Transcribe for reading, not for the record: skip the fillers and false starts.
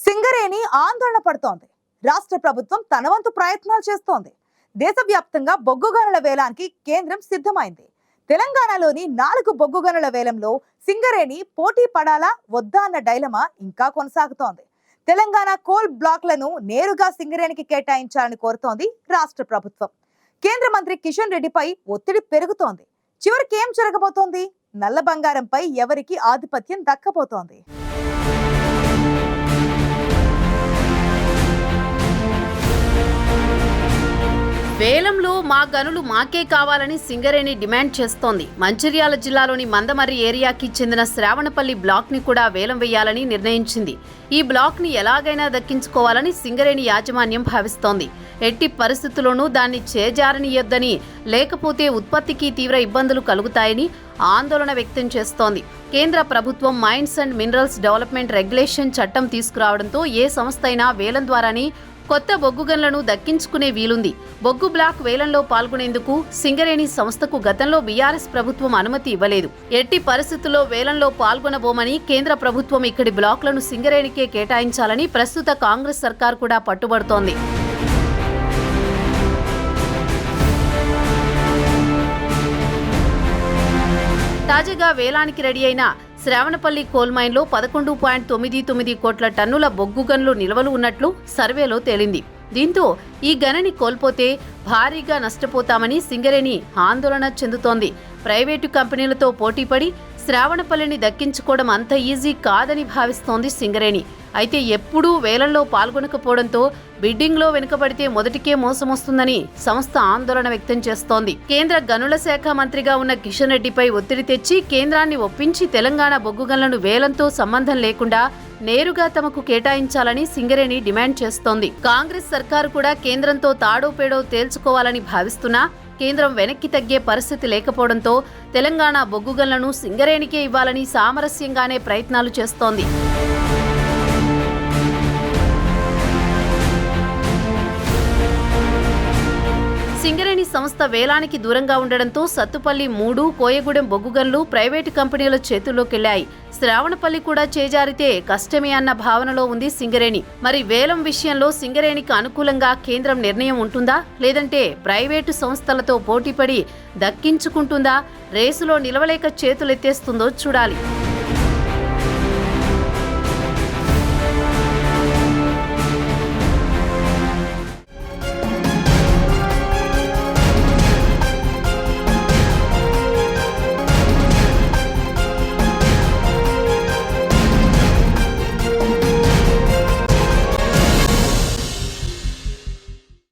సింగరేణి ఆందోళన పడుతోంది. రాష్ట్ర ప్రభుత్వం తన వంతు ప్రయత్నాలు చేస్తోంది. దేశవ్యాప్తంగా బొగ్గు గనుల వేలానికి కేంద్రం సిద్ధమైంది. తెలంగాణలోని 4 బొగ్గు గనుల వేలంలో సింగరేణి పోటీ పడాలా వద్దా అన్న డైలమా ఇంకా కొనసాగుతోంది. తెలంగాణ కోల్ బ్లాక్లను నేరుగా సింగరేణికి కేటాయించాలని కోరుతోంది రాష్ట్ర ప్రభుత్వం. కేంద్ర మంత్రి కిషన్ రెడ్డిపై ఒత్తిడి పెరుగుతోంది. చివరికి ఏం జరగబోతోంది? నల్ల బంగారంపై ఎవరికి ఆధిపత్యం దక్కబోతోంది? వేలంలో మా గనులు మాకే కావాలని సింగరేణి డిమాండ్ చేస్తోంది. మంచిర్యాల జిల్లాలోని మందమర్రి ఏరియాకి చెందిన శ్రావణపల్లి బ్లాక్ ని కూడా వేలం వేయాలని నిర్ణయించింది. ఈ బ్లాక్ ని ఎలాగైనా దక్కించుకోవాలని సింగరేణి యాజమాన్యం భావిస్తోంది. ఎట్టి పరిస్థితుల్లోనూ దాన్ని చేజారనియొద్దని, లేకపోతే ఉత్పత్తికి తీవ్ర ఇబ్బందులు కలుగుతాయని ఆందోళన వ్యక్తం చేస్తోంది. కేంద్ర ప్రభుత్వం mines and minerals development regulation చట్టం తీసుకురావడంతో ఏ సంస్థ అయినా వేలం ద్వారానే కొత్త బొగ్గు గనులను దక్కించుకునే వీలుంది. బొగ్గు బ్లాక్ వేలంలో పాల్గొనేందుకు సింగరేణి సంస్థకు గతంలో బీఆర్ఎస్ ప్రభుత్వం అనుమతి ఇవ్వలేదు. ఎట్టి పరిస్థితుల్లో వేలంలో పాల్గొనబోమని కేంద్ర ప్రభుత్వం ఇక్కడి బ్లాక్లను సింగరేణికే కేటాయించాలని ప్రస్తుత కాంగ్రెస్ సర్కార్ కూడా పట్టుబడుతోంది. తాజాగా వేలానికి రెడీ అయిన శ్రావణపల్లి కోల్ మైన్లో 11.99 కోట్ల టన్నుల బొగ్గు గనులు నిల్వలు ఉన్నట్లు సర్వేలో తేలింది. దీంతో ఈ గనిని కోల్పోతే భారీగా నష్టపోతామని సింగరేణి ఆందోళన చెందుతోంది. ప్రైవేటు కంపెనీలతో పోటీపడి శ్రావణపల్లిని దక్కించుకోవడం అంత ఈజీ కాదని భావిస్తోంది సింగరేణి. అయితే ఎప్పుడూ వేలంలో పాల్గొనకపోవడంతో బిడ్డింగ్లో వెనుకబడితే మొదటికే మోసమొస్తుందని సంస్థ ఆందోళన వ్యక్తం చేస్తోంది. కేంద్ర గనుల శాఖ మంత్రిగా ఉన్న కిషన్ రెడ్డిపై ఒత్తిడి తెచ్చి కేంద్రాన్ని ఒప్పించి తెలంగాణ బొగ్గు గనులను వేలంతో సంబంధం లేకుండా నేరుగా తమకు కేటాయించాలని సింగరేణి డిమాండ్ చేస్తోంది. కాంగ్రెస్ సర్కారు కూడా కేంద్రంతో తాడో పేడో తేల్చుకోవాలని భావిస్తున్నా కేంద్రం వెనక్కి తగ్గే పరిస్థితి లేకపోవడంతో తెలంగాణ బొగ్గు గనులను సింగరేణికే ఇవ్వాలని సామరస్యంగానే ప్రయత్నాలు చేస్తోంది. సింగరేణి సంస్థ వేలానికి దూరంగా ఉండడంతో సత్తుపల్లి 3, కోయగూడెం బొగ్గు గనులు ప్రైవేటు కంపెనీల చేతుల్లోకెళ్లాయి. శ్రావణపల్లి కూడా చేజారితే కష్టమే అన్న భావనలో ఉంది సింగరేణి. మరి వేలం విషయంలో సింగరేణికి అనుకూలంగా కేంద్రం నిర్ణయం ఉంటుందా, లేదంటే ప్రైవేటు సంస్థలతో పోటీపడి దక్కించుకుంటుందా, రేసులో నిలవలేక చేతులెత్తేస్తుందో చూడాలి.